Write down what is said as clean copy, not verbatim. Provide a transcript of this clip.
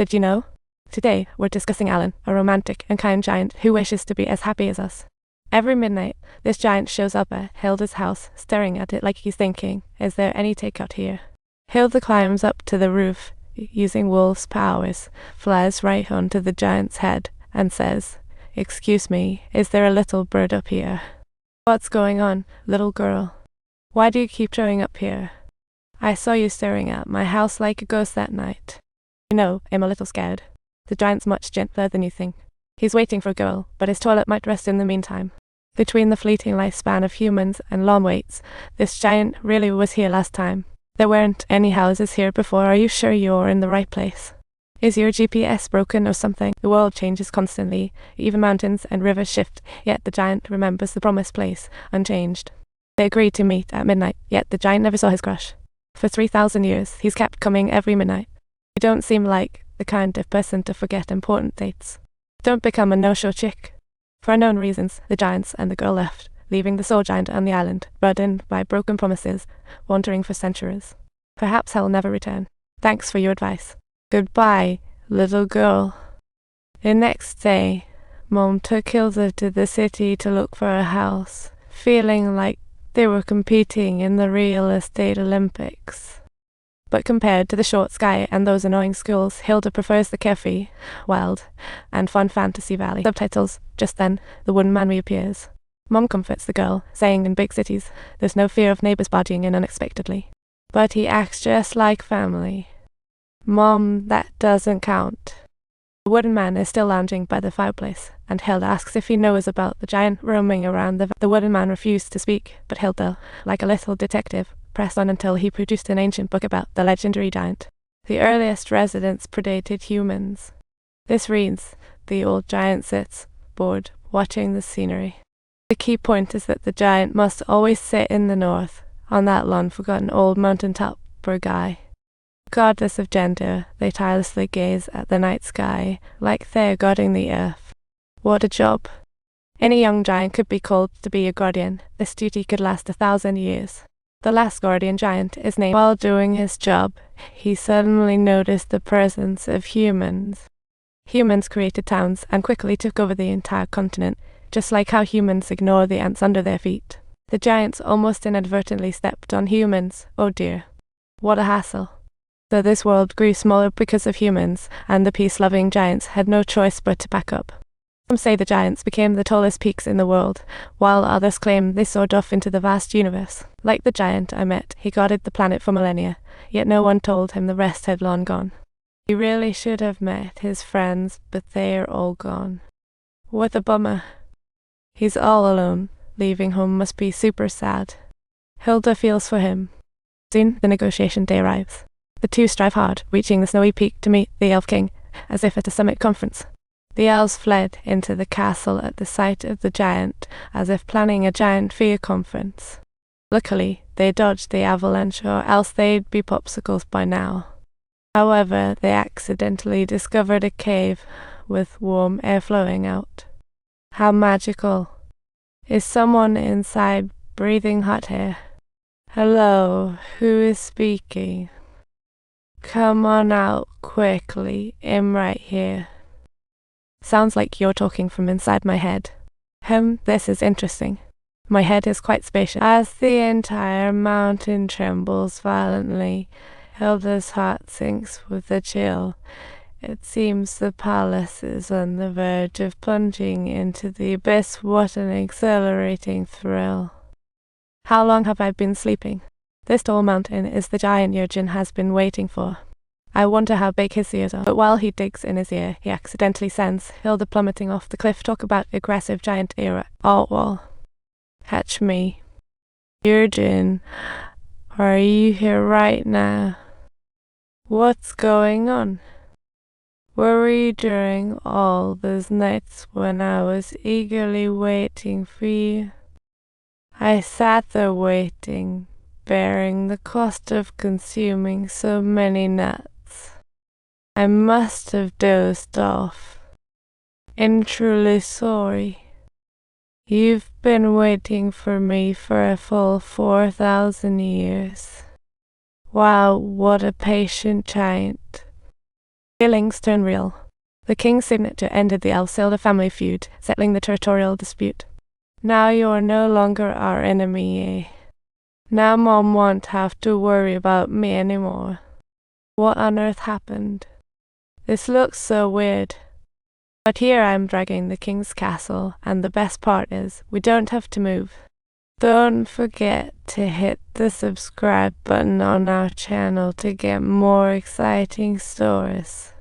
Did you know? Today, we're discussing Alan, a romantic and kind giant who wishes to be as happy as us. Every midnight, this giant shows up at Hilda's house, staring at it like he's thinking, is there any takeout here? Hilda climbs up to the roof, using wolf's powers, flies right onto the giant's head, and says, "Excuse me, is there a little bird up here?" "What's going on, little girl? Why do you keep showing up here? I saw you staring at my house like a ghost that night." "You know, I'm a little scared. The giant's much gentler than you think. He's waiting for a girl, but his toilet might rest in the meantime. Between the fleeting lifespan of humans and long waits, this giant really was here last time. There weren't any houses here before. Are you sure you're in the right place? Is your GPS broken or something? The world changes constantly. Even mountains and rivers shift, yet the giant remembers the promised place, unchanged." They agreed to meet at midnight, yet the giant never saw his crush. For 3,000 years, he's kept coming every midnight. You don't seem like the kind of person to forget important dates. Don't become a no-show chick. For unknown reasons, the giants and the girl left, leaving the soul giant on the island, burdened by broken promises, wandering for centuries. Perhaps he'll never return. Thanks for your advice. Goodbye, little girl. The next day, Mom took Hilda to the city to look for a house, feeling like they were competing in the real estate Olympics. But compared to the short sky and those annoying schools, Hilda prefers the carefree, wild, and fun fantasy valley. Subtitles. Just then, the wooden man reappears. Mom comforts the girl, saying in big cities, there's no fear of neighbors barging in unexpectedly. But he acts just like family. Mom, that doesn't count. The wooden man is still lounging by the fireplace, and Hilda asks if he knows about the giant roaming around the wooden man refused to speak, but Hilda, like a little detective, pressed on until he produced an ancient book about the legendary giant. The earliest residents predated humans. This reads, the old giant sits, bored, watching the scenery. The key point is that the giant must always sit in the north, on that long-forgotten old mountain-top guy. Regardless of gender, they tirelessly gaze at the night sky, like they're guarding the earth. What a job. Any young giant could be called to be a guardian. This duty could last 1,000 years. The last guardian giant is named. While doing his job, he suddenly noticed the presence of humans. Humans created towns and quickly took over the entire continent, just like how humans ignore the ants under their feet. The giants almost inadvertently stepped on humans. Oh dear. What a hassle. So this world grew smaller because of humans, and the peace-loving giants had no choice but to back up. Some say the giants became the tallest peaks in the world, while others claim they soared off into the vast universe. Like the giant I met, he guarded the planet for millennia, yet no one told him the rest had long gone. He really should have met his friends, but they're all gone. What a bummer. He's all alone. Leaving home must be super sad. Hilda feels for him. Soon, the negotiation day arrives. The two strive hard, reaching the snowy peak to meet the Elf King, as if at a summit conference. The elves fled into the castle at the sight of the giant, as if planning a giant fear conference. Luckily, they dodged the avalanche, or else they'd be popsicles by now. However, they accidentally discovered a cave with warm air flowing out. How magical. Is someone inside breathing hot air? Hello, who is speaking? Come on out quickly, I'm right here. Sounds like you're talking from inside my head. This is interesting. My head is quite spacious. As the entire mountain trembles violently, Hilda's heart sinks with a chill. It seems the palace is on the verge of plunging into the abyss. What an exhilarating thrill. How long have I been sleeping? This tall mountain is the giant Jurgen has been waiting for. I wonder how big his ears are. But while he digs in his ear, he accidentally sends Hilda plummeting off the cliff. Talk about aggressive giant era. Altwall. Catch me. Jurgen, are you here right now? What's going on? Where were you during all those nights when I was eagerly waiting for you? I sat there waiting, bearing the cost of consuming so many nuts. I must have dozed off. I'm truly sorry. You've been waiting for me for a full 4,000 years. Wow, what a patient giant. Feelings turn real. The king's signature ended the Hilda family feud, settling the territorial dispute. Now you're no longer our enemy, eh? Now Mom won't have to worry about me anymore. What on earth happened? This looks so weird. But here I'm dragging the king's castle, and the best part is, we don't have to move. Don't forget to hit the subscribe button on our channel to get more exciting stories.